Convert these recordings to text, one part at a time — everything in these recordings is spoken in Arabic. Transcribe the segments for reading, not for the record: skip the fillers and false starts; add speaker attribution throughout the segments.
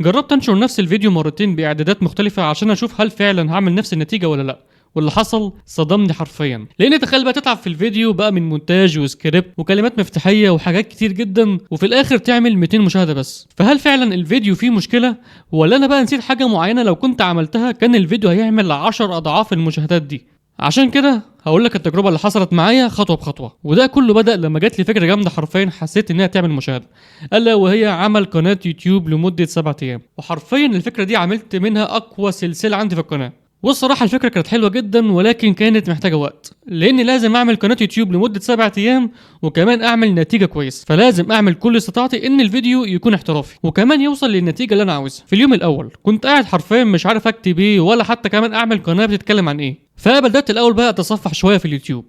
Speaker 1: جربت انشر نفس الفيديو مرتين باعدادات مختلفه عشان اشوف هل فعلا هعمل نفس النتيجه ولا لا. واللي حصل صدمني حرفيا، لان تخيل بقى تتعب في الفيديو بقى من مونتاج وسكريبت وكلمات مفتاحيه وحاجات كتير جدا، وفي الاخر تعمل 200 مشاهده بس. فهل فعلا الفيديو فيه مشكله، ولا انا بقى نسيت حاجه معينه لو كنت عملتها كان الفيديو هيعمل 10 اضعاف المشاهدات دي؟ عشان كده هقول لك التجربه اللي حصلت معايا خطوه بخطوه. وده كله بدا لما جات لي فكره جامده حرفيا حسيت انها تعمل مشاهده، الا وهي عمل قناه يوتيوب لمده 7 ايام. وحرفيا الفكره دي عملت منها اقوى سلسله عندي في القناه. والصراحه الفكره كانت حلوه جدا، ولكن كانت محتاجه وقت، لاني لازم اعمل قناه يوتيوب لمده 7 ايام وكمان اعمل نتيجه كويسه. فلازم اعمل كل استطاعتي ان الفيديو يكون احترافي وكمان يوصل للنتيجه اللي انا عاوزها. في اليوم الاول كنت قاعد حرفيا مش عارف اكتب ايه ولا حتى كمان اعمل قناه بتتكلم عن ايه. فبدات الاول بقى اتصفح شويه في اليوتيوب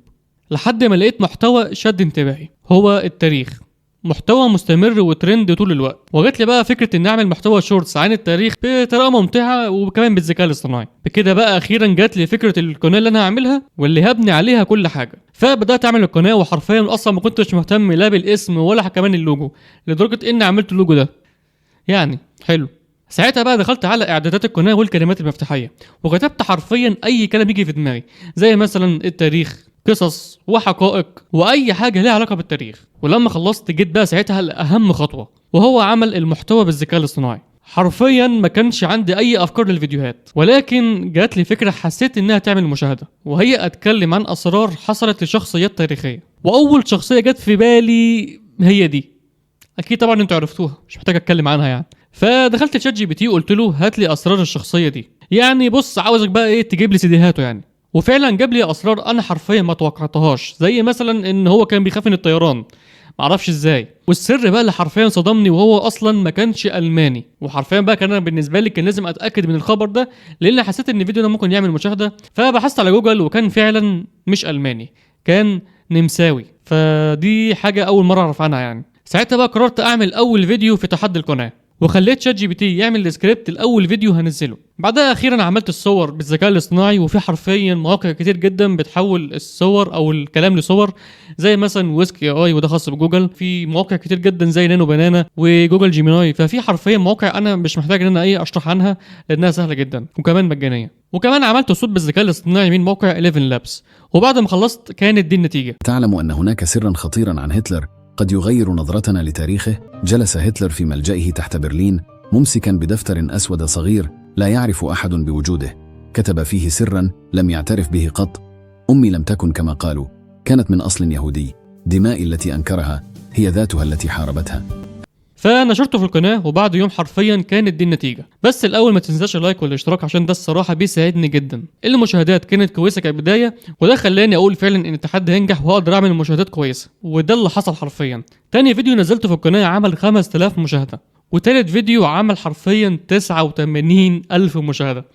Speaker 1: لحد ما لقيت محتوى شد انتباهي، هو التاريخ. محتوى مستمر وترند طول الوقت. وجات لي بقى فكره ان اعمل محتوى شورتس عن التاريخ بطريقه ممتعه وكمان بالذكاء الاصطناعي. بكده بقى اخيرا جات لي فكره القناه اللي انا هعملها واللي هبني عليها كل حاجه. فبدات اعمل القناه، وحرفيا اصلا ما كنتش مهتم لا بالاسم ولا كمان اللوجو، لدرجه اني عملت اللوجو ده يعني حلو. ساعتها بقى دخلت على اعدادات القناه والكلمات المفتاحيه وكتبت حرفيا اي كلام يجي في دماغي، زي مثلا التاريخ، قصص وحقائق واي حاجه ليها علاقه بالتاريخ. ولما خلصت جيت بقى ساعتها لاهم خطوه، وهو عمل المحتوى بالذكاء الاصطناعي. حرفيا ما كانش عندي اي افكار للفيديوهات، ولكن جات لي فكره حسيت انها تعمل مشاهده، وهي اتكلم عن اسرار حصلت لشخصيات تاريخيه. واول شخصيه جت في بالي هي دي، اكيد طبعا انتوا عرفتوها مش محتاج اتكلم عنها يعني. فدخلت تشات جي بي تي وقلت له هات لي اسرار الشخصيه دي، يعني بص عاوزك بقى ايه تجيب لي سيديهاته يعني. وفعلا جاب لي اسرار انا حرفيا ما توقعتهاش، زي مثلا ان هو كان بيخاف من الطيران، معرفش ازاي. والسر بقى اللي حرفيا صدمني وهو اصلا ما كانش الماني. وحرفيا بقى كان انا بالنسبه لي كان لازم اتاكد من الخبر ده، لان حسيت ان الفيديو ده ممكن يعمل مشاهده. فبحثت على جوجل وكان فعلا مش الماني، كان نمساوي. فدي حاجه اول مره اعرف عنها يعني. ساعتها بقى قررت اعمل اول فيديو في تحدي القناه، وخليت شات جي بي تي يعمل السكريبت الاول فيديو هنزله. بعدها اخيرا عملت الصور بالذكاء الاصطناعي، وفي حرفيا مواقع كتير جدا بتحول الصور او الكلام لصور، زي مثلا ويسك اي وده خاص بجوجل. في مواقع كتير جدا زي نانو بنانا وجوجل جيميناي. ففي حرفيا مواقع انا مش محتاج ان انا اشرح عنها لانها سهله جدا وكمان مجانيه. وكمان عملت صوت بالذكاء الاصطناعي من موقع 11 لابس. وبعد ما خلصت كانت دي النتيجه.
Speaker 2: تعلم أن هناك سرا خطيرا عن هتلر قد يغير نظرتنا لتاريخه. جلس هتلر في ملجئه تحت برلين ممسكا بدفتر أسود صغير لا يعرف أحد بوجوده، كتب فيه سرا لم يعترف به قط. أمي لم تكن كما قالوا، كانت من أصل يهودي. دمائي التي أنكرها هي ذاتها التي حاربتها.
Speaker 1: فنشرته في القناه، وبعد يوم حرفيا كانت دي النتيجه. بس الاول ما تنساش اللايك والاشتراك عشان ده الصراحه بيساعدني جدا. المشاهدات كانت كويسه كبدايه، وده خلاني اقول فعلا ان التحدي هينجح واقدر اعمل مشاهدات كويسه، وده اللي حصل حرفيا. تاني فيديو نزلته في القناه عمل 5000 مشاهده، وتالت فيديو عمل حرفيا 89,000 مشاهده.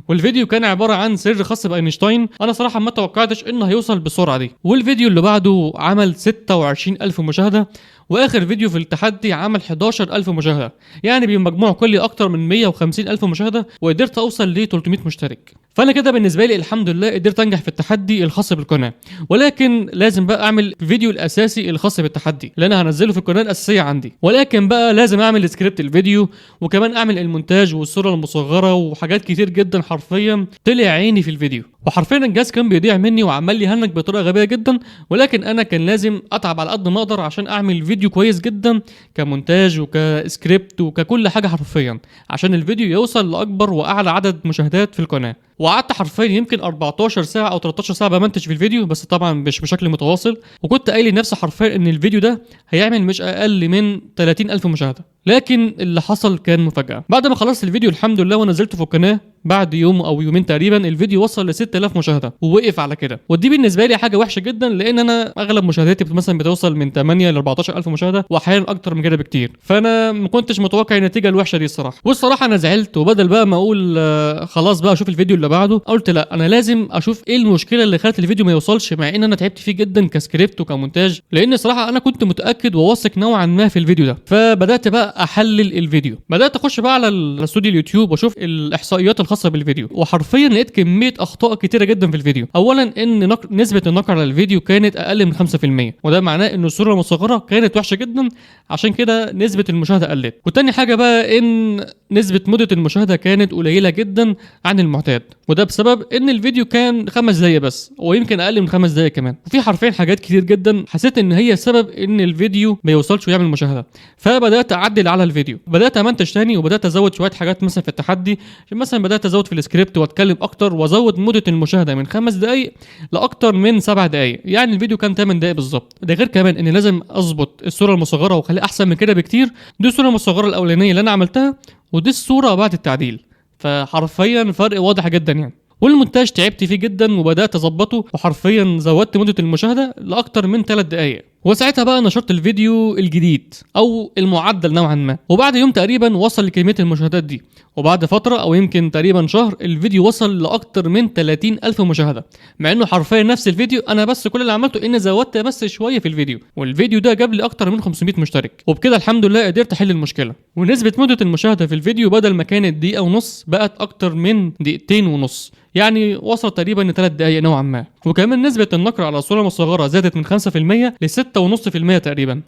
Speaker 1: والفيديو كان عباره عن سر خاص باينشتاين. انا صراحه ما توقعتش انه هيوصل بالسرعه دي. والفيديو اللي بعده عمل 26,000 مشاهده، واخر فيديو في التحدي عمل 11,000 مشاهده، يعني بمجموع كلي اكتر من 150,000 مشاهده، وقدرت اوصل ل 300 مشترك. فانا كده بالنسبه لي الحمد لله قدرت انجح في التحدي الخاص بالقناه. ولكن لازم بقى اعمل الفيديو الاساسي الخاص بالتحدي اللي انا هنزله في القناه الاساسيه عندي. ولكن بقى لازم اعمل سكريبت الفيديو، وكمان اعمل المونتاج والصوره المصغره وحاجات كتير جدا. حرفيا طلع عيني في الفيديو، وحرفيا الجهاز كان بيضيع مني وعمال لي يهنج بطريقه غبيه جدا. ولكن انا كان لازم اتعب على قد ما اقدر عشان اعمل فيديو كويس جدا كمونتاج وكسكريبت وككل حاجه حرفيا، عشان الفيديو يوصل لاكبر واعلى عدد مشاهدات في القناه. وقعدت حرفيا يمكن 14 ساعه او 13 ساعه بمنتج في الفيديو، بس طبعا مش بشكل متواصل. وكنت قايل لنفسي حرفيا ان الفيديو ده هيعمل مش اقل من 30,000 مشاهده. لكن اللي حصل كان مفاجاه. بعد ما خلصت الفيديو الحمد لله ونزلته في القناه، بعد يوم او يومين تقريبا الفيديو وصل ل 6,000 مشاهده ووقف على كده. ودي بالنسبه لي حاجه وحشه جدا، لان انا اغلب مشاهداتي مثلا بتوصل من 8 ل 14,000 مشاهده، واحيانا اكتر من كده بكتير. فانا ما كنتش متوقع النتيجه الوحشه دي الصراحه. والصراحه انا زعلت، وبدل بقى ما اقول خلاص بقى اشوف الفيديو اللي بعده، قلت لا انا لازم اشوف ايه المشكله اللي خلت الفيديو ما يوصلش، مع ان انا تعبت فيه جدا كسكريبت وكمونتاج، لان صراحه انا كنت متاكد وواثق نوعا ما في الفيديو ده. فبدات بقى احلل الفيديو، بدات اخش بقى على الاستوديو اليوتيوب واشوف الاحصائيات الخاصه الخاصه بالفيديو، وحرفيا لقيت كميه اخطاء كتيره جدا في الفيديو. اولا ان نسبه النقر على الفيديو كانت اقل من 5%، وده معناه ان الصوره المصغره كانت وحشه جدا، عشان كده نسبه المشاهده قلت. وتاني حاجه بقى ان نسبه مده المشاهده كانت قليله جدا عن المعتاد، وده بسبب ان الفيديو كان 5 دقايق بس، ويمكن اقل من 5 دقايق كمان. وفي حرفيا حاجات كتير جدا حسيت ان هي سبب ان الفيديو ما يوصلش ويعمل مشاهده، فبدات اعدل على الفيديو، بدات امنتج تاني، وبدات ازود شويه حاجات مثلا في التحدي. مثلا بدات ازود في السكريبت واتكلم اكتر، وازود مده المشاهده من 5 دقايق لاكتر من 7 دقايق. يعني الفيديو كان 8 دقايق بالظبط. ده غير كمان ان لازم اظبط الصوره المصغره واخليها احسن من كده بكتير. دي الصوره المصغره الاولانيه اللي انا عملتها، ودي الصوره بعد التعديل، فحرفيا فرق واضح جدا يعني. والمونتاج تعبت فيه جدا وبدات اظبطه، وحرفيا زودت مده المشاهده لاكتر من 3 دقائق. وساعتها بقى نشرت الفيديو الجديد او المعدل نوعا ما، وبعد يوم تقريبا وصل لكميه المشاهدات دي، وبعد فتره او يمكن تقريبا شهر الفيديو وصل لاكتر من 30,000 مشاهده، مع انه حرفيا نفس الفيديو. انا بس كل اللي عملته اني زودت بس شويه في الفيديو، والفيديو ده جاب لي اكتر من 500 مشترك، وبكده الحمد لله قدرت احل المشكله. ونسبه مده المشاهده في الفيديو بدل ما كانت دقيقه ونص بقت اكتر من دقيقتين ونص، يعني وصل تقريبا ل 3 دقائق نوعا ما. وكمان نسبه النقر على الصوره المصغره زادت من 5% ل 6.5% تقريبا.